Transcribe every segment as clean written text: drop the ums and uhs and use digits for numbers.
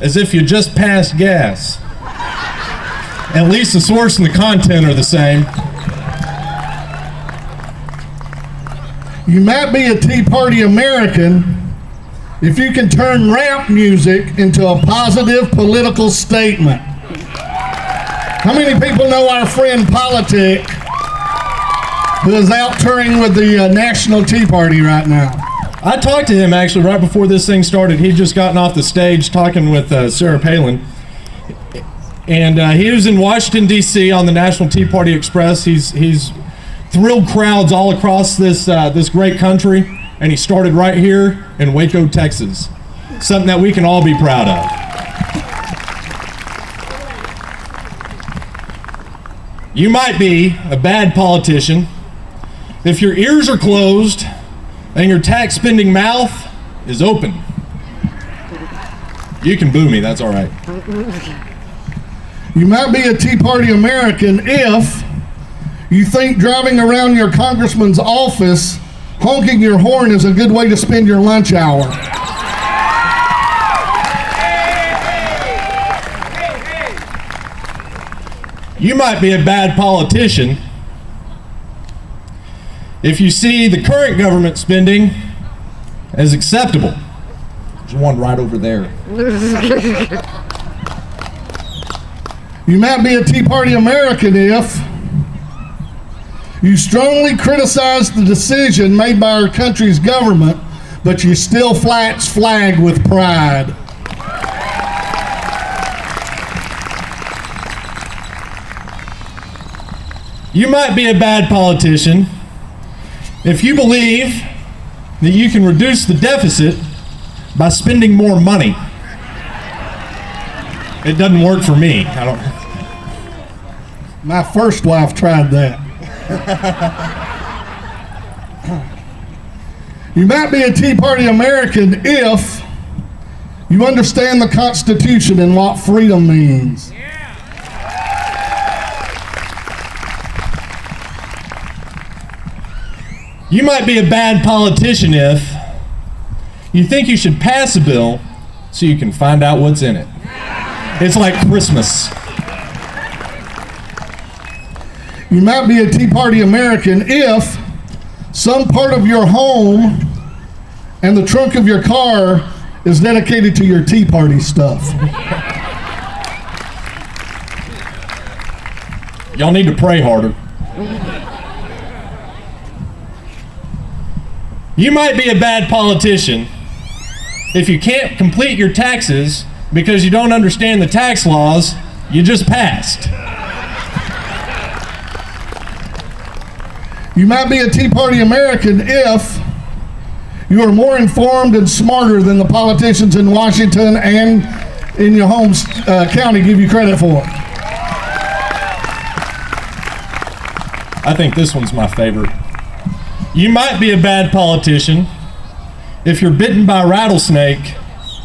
as if you just passed gas. At least the source and the content are the same. You might be a Tea Party American if you can turn rap music into a positive political statement. How many people know our friend Politic, who is out touring with the National Tea Party right now? I talked to him actually right before this thing started. He'd just gotten off the stage talking with Sarah Palin. And he was in Washington, D.C. on the National Tea Party Express. He's thrilled crowds all across this great country, and he started right here in Waco, Texas. Something that we can all be proud of. You might be a bad politician if your ears are closed and your tax spending mouth is open. You can boo me, that's all right. You might be a Tea Party American if you think driving around your congressman's office honking your horn is a good way to spend your lunch hour. You might be a bad politician if you see the current government spending as acceptable. There's one right over there. You might be a Tea Party American if you strongly criticize the decision made by our country's government, but you still flash flag with pride. You might be a bad politician if you believe that you can reduce the deficit by spending more money. It doesn't work for me. My first wife tried that. You might be a Tea Party American if you understand the Constitution and what freedom means. You might be a bad politician if you think you should pass a bill so you can find out what's in it. It's like Christmas. You might be a Tea Party American if some part of your home and the trunk of your car is dedicated to your Tea Party stuff. Y'all need to pray harder. You might be a bad politician if you can't complete your taxes because you don't understand the tax laws you just passed. You might be a Tea Party American if you are more informed and smarter than the politicians in Washington and in your home county give you credit for. I think this one's my favorite. You might be a bad politician if you're bitten by a rattlesnake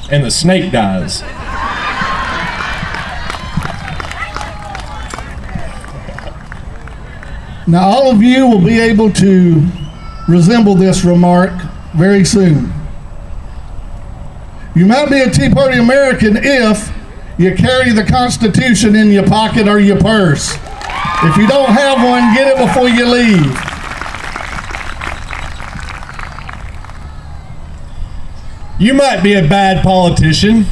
and the snake dies. Now all of you will be able to resemble this remark very soon. You might be a Tea Party American if you carry the Constitution in your pocket or your purse. If you don't have one, get it before you leave. You might be a bad politician,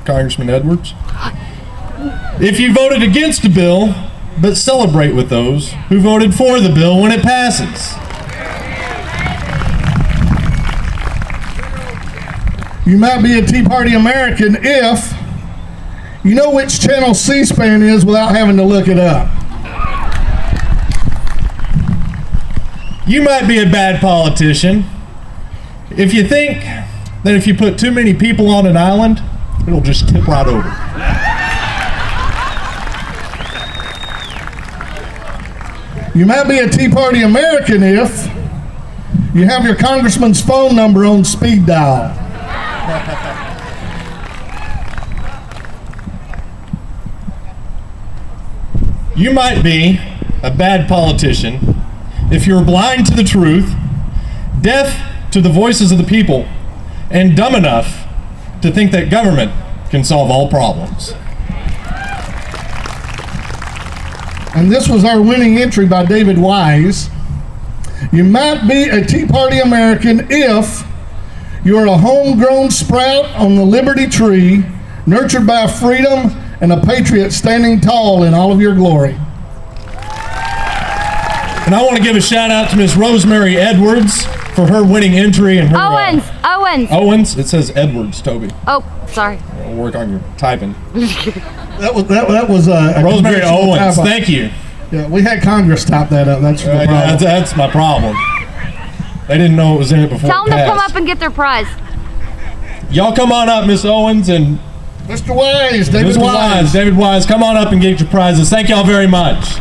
Congressman Edwards, if you voted against a bill, but celebrate with those who voted for the bill when it passes. You might be a Tea Party American if you know which channel C-SPAN is without having to look it up. You might be a bad politician if you think that if you put too many people on an island, it'll just tip right over. You might be a Tea Party American if you have your congressman's phone number on speed dial. You might be a bad politician if you're blind to the truth, deaf to the voices of the people, and dumb enough to think that government can solve all problems. And this was our winning entry by David Wise. You might be a Tea Party American if you're a homegrown sprout on the Liberty tree, nurtured by freedom and a patriot standing tall in all of your glory. And I want to give a shout out to Miss Rosemary Edwards for her winning entry and her Owens. It says Edwards, Toby. Oh, sorry. We'll work on your typing. That was Rosemary Owens. Thank you. Yeah, we had Congress type that up. That's the problem. That's my problem. They didn't know it was in it before. Tell them to come up and get their prize. Y'all come on up, Miss Owens and Mr. Wise, David Mr. Wise, David Wise, come on up and get your prizes. Thank y'all very much.